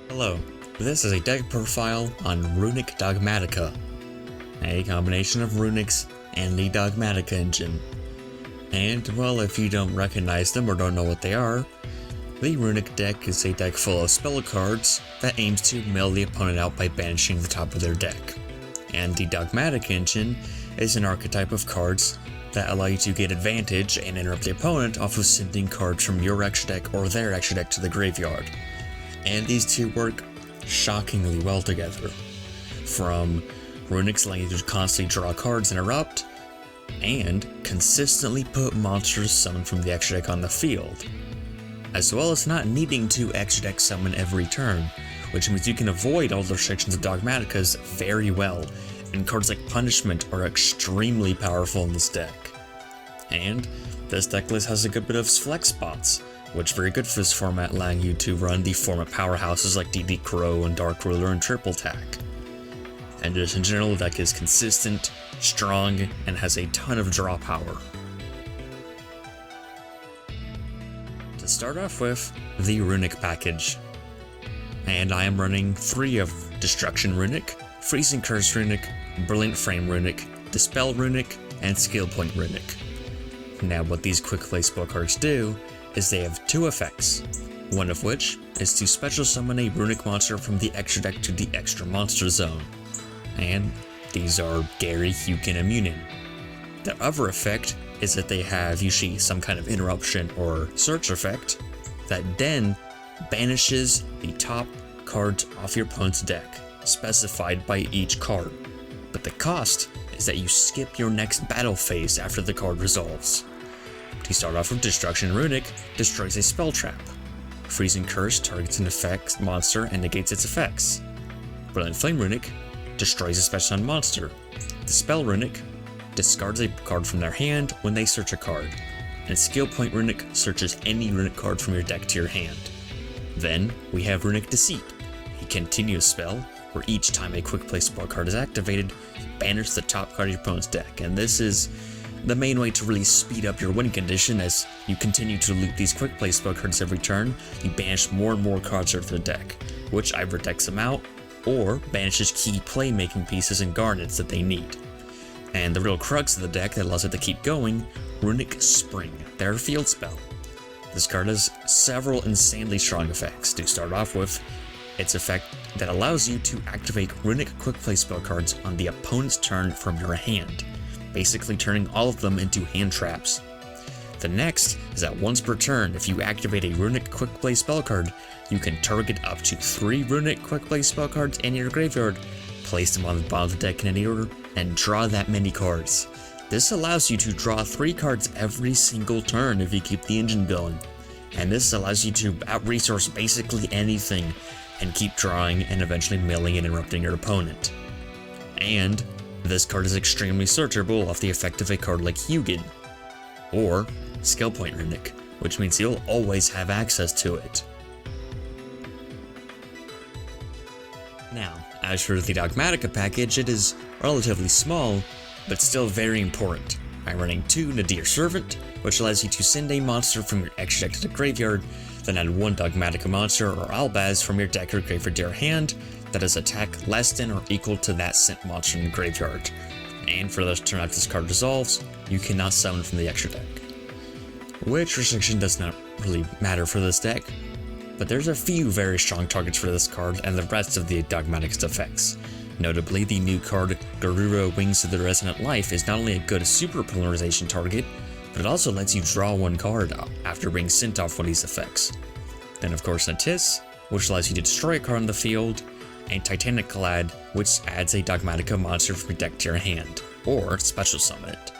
Hello, this is a deck profile on Runick DOGMATIKA, a combination of Runick's and the DOGMATIKA engine. And, well, if you don't recognize them or don't know what they are, the Runick deck is a deck full of spell cards that aims to mill the opponent out by banishing the top of their deck. And the DOGMATIKA engine is an archetype of cards that allow you to get advantage and interrupt the opponent off of sending cards from your extra deck or their extra deck to the graveyard. And these two work shockingly well together. From Runick's allowing you to constantly draw cards and interrupt, and consistently put monsters summoned from the extra deck on the field, as well as not needing to extra deck summon every turn, which means you can avoid all the restrictions of Dogmatika's very well, and cards like Punishment are extremely powerful in this deck. And this deck list has a good bit of flex spots, which is very good for this format, allowing you to run the format powerhouses like DD Crow and Dark Ruler and Triple Tack. And just in general, the deck is consistent, strong, and has a ton of draw power. To start off with, the Runick package. And I am running 3 of Destruction Runick, Freezing Curse Runick, Brilliant Frame Runick, Dispel Runick, and Skill Point Runick. Now what these quick play spell cards do is they have 2 effects, one of which is to special summon a Runick monster from the extra deck to the extra monster zone. And these are Gary, Hukin, and Munin. The other effect is that they have usually some kind of interruption or search effect that then banishes the top cards off your opponent's deck, specified by each card. But the cost is that you skip your next battle phase after the card resolves. To start off with, Destruction Runick destroys a spell trap. Freezing Curse targets an effect monster and negates its effects. Brilliant Flame Runick destroys a special summon monster. Dispel Runick discards a card from their hand when they search a card. And Skill Point Runick searches any Runick card from your deck to your hand. Then we have Runick Deceit, a continuous spell where each time a quick play spell card is activated, you banish the top card of your opponent's deck. And this is the main way to really speed up your win condition. As you continue to loot these quick play spell cards every turn, you banish more and more cards out of the deck, which either decks them out or banishes key playmaking pieces and garnets that they need. And the real crux of the deck that allows it to keep going, Runick Spring, their field spell. This card has several insanely strong effects. To start off with, its effect that allows you to activate Runick quick play spell cards on the opponent's turn from your hand, basically turning all of them into hand traps. The next is that once per turn, if you activate a Runick quick play spell card, you can target up to 3 Runick quick play spell cards in your graveyard, place them on the bottom of the deck in any order, and draw that many cards. This allows you to draw 3 cards every single turn if you keep the engine going, and this allows you to out-resource basically anything and keep drawing and eventually milling and interrupting your opponent. And this card is extremely searchable off the effect of a card like Hugin, or Skill Point Runick, which means you'll always have access to it. Now, as for the Dogmatika package, it is relatively small, but still very important. I'm running 2 Nadir Servant, which allows you to send a monster from your extra deck to the graveyard, then add 1 Dogmatika monster or Albaz from your deck or graveyard to your hand that has attack less than or equal to that sent monster in the graveyard. And for those turn after this card resolves, you cannot summon from the extra deck. Which restriction does not really matter for this deck, but there's a few very strong targets for this card and the rest of the Dogmatika's effects. Notably, the new card Garuro Wings of the Resonant Life is not only a good super polarization target, but it also lets you draw 1 card after being sent off one of these effects. Then of course Natis, which allows you to destroy a card on the field, and Titanic Clad, which adds a Dogmatika monster from your deck to your hand, or special summon it.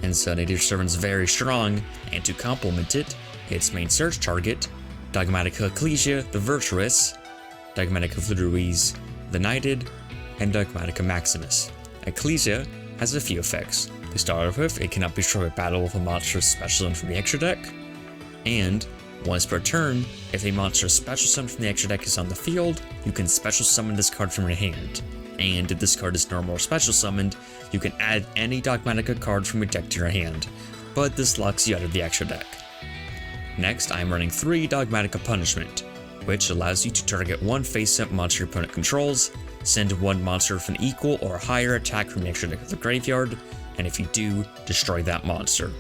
And so Nadir Servant's very strong, and to complement it, its main search target, Dogmatika Ecclesia the Virtuous, Dogmatika Fluiduiz the Knighted, and Dogmatika Maximus. Ecclesia has a few effects. To start off with, it cannot be destroyed by battle with a monster special from the extra deck, and Once per turn, if a monster special summoned from the extra deck is on the field, you can special summon this card from your hand. And if this card is normal or special summoned, you can add any Dogmatika card from your deck to your hand, but this locks you out of the extra deck. Next, I am running 3 Dogmatika Punishment, which allows you to target one face-up monster your opponent controls, send one monster with an equal or higher attack from the extra deck of the graveyard, and if you do, destroy that monster.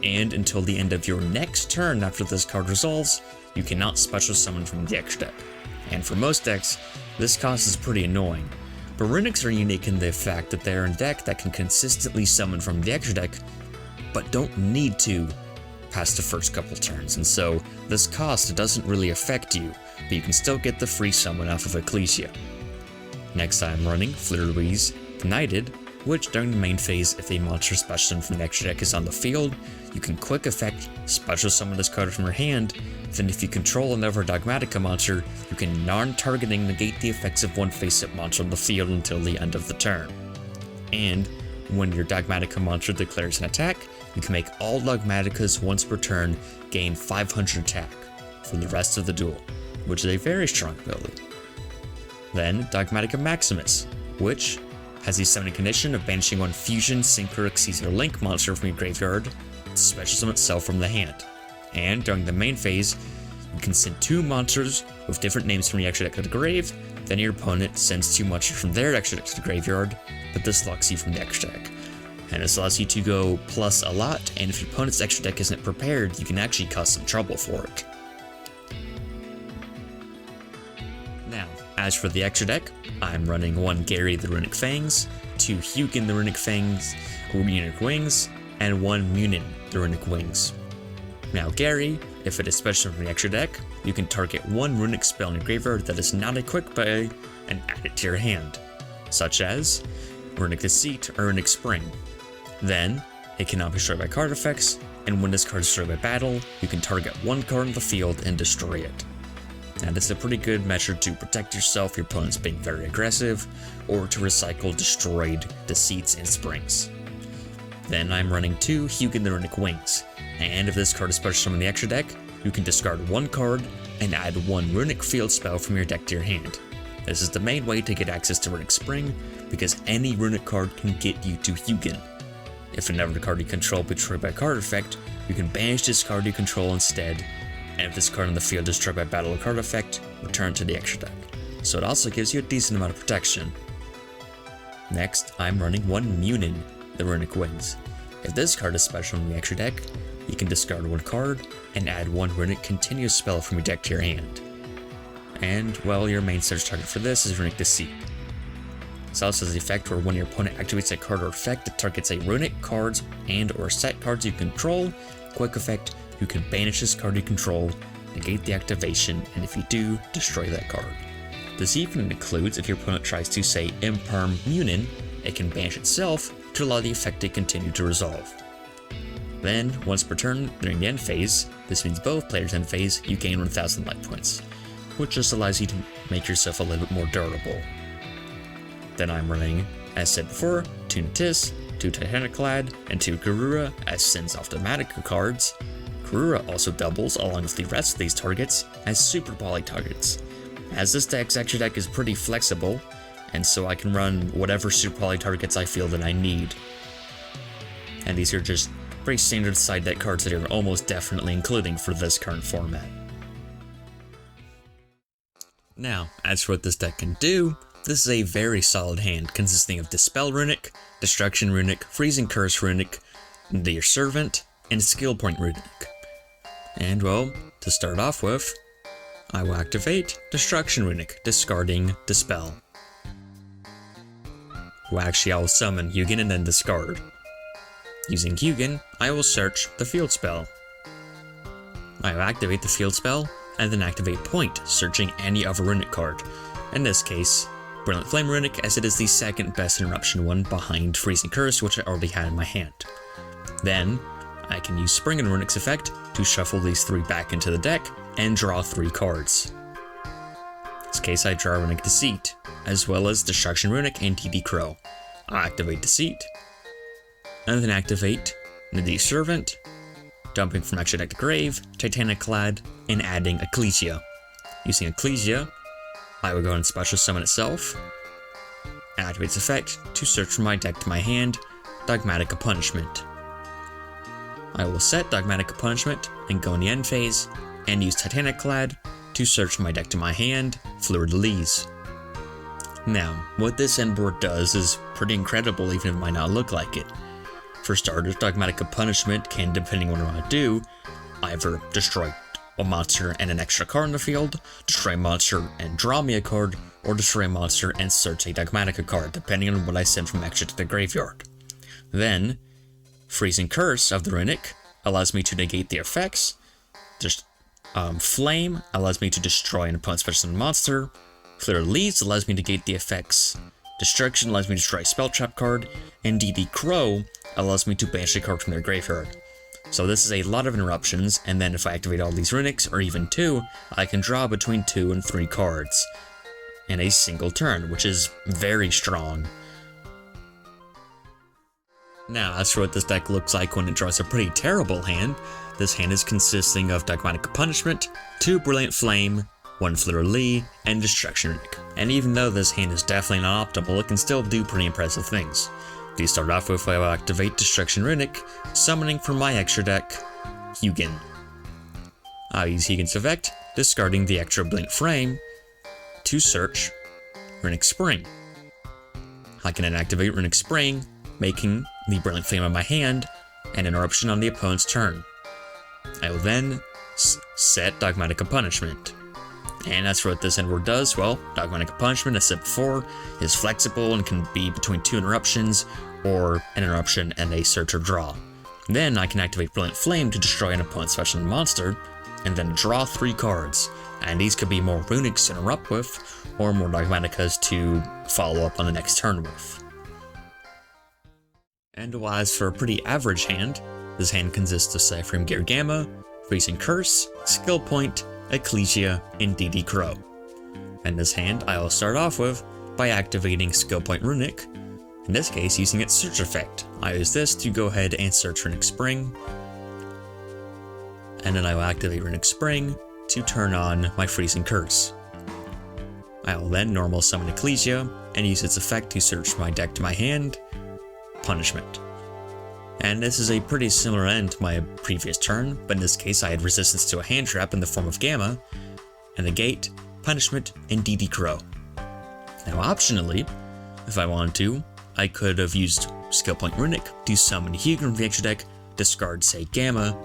And until the end of your next turn after this card resolves, you cannot special summon from the extra deck. And for most decks, this cost is pretty annoying, but Runicks are unique in the fact that they're a deck that can consistently summon from the extra deck, but don't need to past the first couple turns, and so this cost doesn't really affect you, but you can still get the free summon off of Ecclesia. Next I am running Fleur-de-Lis Benighted, which during the main phase, if a monster special summon from the extra deck is on the field, you can quick effect special summon this card from your hand. Then if you control another Dogmatika monster, you can non-targeting negate the effects of one face-up monster on the field until the end of the turn. And when your Dogmatika monster declares an attack, you can make all Dogmatikas once per turn gain 500 attack for the rest of the duel, which is a very strong ability. Then Dogmatika Maximus, which has the summoning condition of banishing one fusion, sync, or exceed or link monster from your graveyard to special summon itself from the hand. And during the main phase, you can send 2 monsters with different names from the extra deck to the grave, then your opponent sends 2 monsters from their extra deck to the graveyard, but this locks you from the extra deck. And this allows you to go plus a lot, and if your opponent's extra deck isn't prepared, you can actually cause some trouble for it. Now, as for the extra deck, I'm running 1 Gary the Runic Fangs, 2 Hugin the Runic Fangs, Runic Wings, and 1 Munin the Runic Wings. Now Gary, if it is special from the extra deck, you can target 1 runic spell in your graveyard that is not a quick play and add it to your hand, such as Runic Deceit or Runic Spring. Then, it cannot be destroyed by card effects, and when this card is destroyed by battle, you can target 1 card on the field and destroy it. Now this is a pretty good measure to protect yourself if your opponent's being very aggressive, or to recycle destroyed Deceits and Springs. Then I'm running 2 Hugin the Runic Wings, and if this card is special from the extra deck, you can discard 1 card and add 1 runic field spell from your deck to your hand. This is the main way to get access to Runic Spring, because any runic card can get you to Hugin. If another card you control is destroyed by card effect, you can banish this card you control instead, and if this card on the field is destroyed by battle or card effect, return to the extra deck. So it also gives you a decent amount of protection. Next, I'm running 1 Munin the Runic Wings. If this card is special from the extra deck, you can discard 1 card and add 1 runic continuous spell from your deck to your hand. And, well, your main search target for this is Runic Deceit. This also has the effect where when your opponent activates a card or effect that targets a runic cards and or set cards you control, quick effect, you can banish this card you control, negate the activation, and if you do, destroy that card. This even includes if your opponent tries to say Imperm Munin, it can banish itself to allow the effect to continue to resolve. Then, once per turn during the end phase, this means both players' end phase, you gain 1000 life points, which just allows you to make yourself a little bit more durable. Then I'm running, as said before, 2 Natis, 2 Titaniclad, and 2 Garura as sends off Dogmatika cards. Garura also doubles along with the rest of these targets as super poly targets, as this deck's extra deck is pretty flexible, and so I can run whatever super poly targets I feel that I need. And these are just pretty standard side deck cards that you're almost definitely including for this current format. Now, as for what this deck can do, this is a very solid hand consisting of Dispel Runic, Destruction Runic, Freezing Curse Runic, Dear Servant, and Skill Point Runic. And well, to start off with, I will activate Destruction Runic, discarding Dispel. Well, actually, I will summon Hugin and then discard. Using Hugin, I will search the field spell. I will activate the field spell, and then activate Point, searching any other runic card. In this case, Brilliant Flame Runic, as it is the second best interruption one behind Freezing Curse, which I already had in my hand. Then, I can use Spring and Runic's effect to shuffle these 3 back into the deck and draw 3 cards. In this case, I draw Runic Deceit, as well as Destruction Runic and TD Crow. I activate Deceit, and then activate Nadi's Servant, dumping from extra deck to grave, Titaniclad, and adding Yugioh. Using Yugioh, I will go and special summon itself, and activate its effect to search from my deck to my hand, DOGMATIKA Punishment. I will set DOGMATIKA Punishment and go in the end phase, and use Titaniclad to search from my deck to my hand, Fleur-de-Lis. Now, what this end board does is pretty incredible even if it might not look like it. For starters, DOGMATIKA Punishment can, depending on what I want to do, either destroy a monster and an extra card in the field, destroy a monster and draw me a card, or destroy a monster and search a DOGMATIKA card, depending on what I send from extra to the graveyard. Then, Freezing Curse of the Runick allows me to negate the effects. Just Flame allows me to destroy an opponent's special monster. Fleur-de-Lis allows me to negate the effects. Destruction allows me to destroy a spell trap card. And DD Crow allows me to banish a card from their graveyard. So this is a lot of interruptions, and then if I activate all these Runicks, or even 2, I can draw between 2 and 3 cards in a single turn, which is very strong. Now, as for what this deck looks like when it draws a pretty terrible hand, this hand is consisting of DOGMATIKA Punishment, 2 Brilliant Flame, 1 Fleur-de-Lis, and Destruction Runick. And even though this hand is definitely not optimal, it can still do pretty impressive things. To start off with, I will activate Destruction Runick, summoning from my extra deck, Yugioh. I'll use Yugioh's effect, discarding the extra Brilliant Flame, to search Runick Spring. I can then activate Runick Spring, making the Brilliant Flame on my hand an interruption on the opponent's turn. I will then set DOGMATIKA Punishment. And as for what this end board does, well, DOGMATIKA Punishment, as said before, is flexible and can be between 2 interruptions, or an interruption and a search or draw. Then I can activate Brilliant Flame to destroy an opponent's special monster, and then draw 3 cards. And these could be more Runicks to interrupt with, or more DOGMATIKAs to follow up on the next turn with. And while as for a pretty average hand, this hand consists of Cyphering Gear Gamma, Freezing Curse, Skill Point, Yugioh, and DD Crow. In this hand, I will start off with by activating Skill Point Runick, in this case using its search effect. I use this to go ahead and search Runick Spring, and then I will activate Runick Spring to turn on my Freezing Curse. I will then normal summon Yugioh and use its effect to search my deck to my hand, Punishment. And this is a pretty similar end to my previous turn, but in this case I had resistance to a hand trap in the form of Gamma, and negate, Punishment, and DD Crow. Now optionally, if I wanted to, I could have used Skill Point Runick to summon Yugioh from the extra deck, discard say Gamma,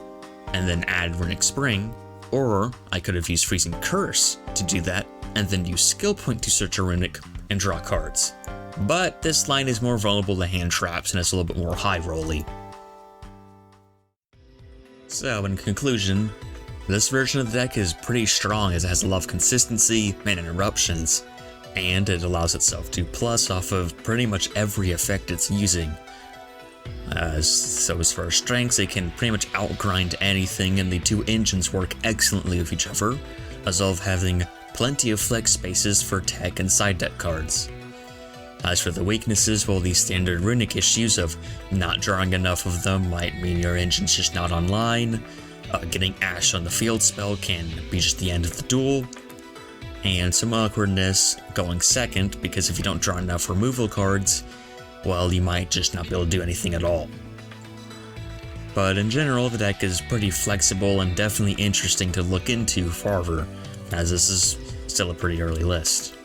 and then add Runick Spring, or I could have used Freezing Curse to do that, and then use Skill Point to search a Runick and draw cards. But this line is more vulnerable to hand traps and it's a little bit more high-rolly. So in conclusion, this version of the deck is pretty strong as it has a lot of consistency and interruptions, and it allows itself to plus off of pretty much every effect it's using. So as far as strengths, it can pretty much outgrind anything, and the 2 engines work excellently with each other, as well as having plenty of flex spaces for tech and side deck cards. As for the weaknesses, well, the standard Runick issues of not drawing enough of them might mean your engine's just not online, getting Ash on the field spell can be just the end of the duel, and some awkwardness going second, because if you don't draw enough removal cards, well, you might just not be able to do anything at all. But in general, the deck is pretty flexible and definitely interesting to look into farther, as this is still a pretty early list.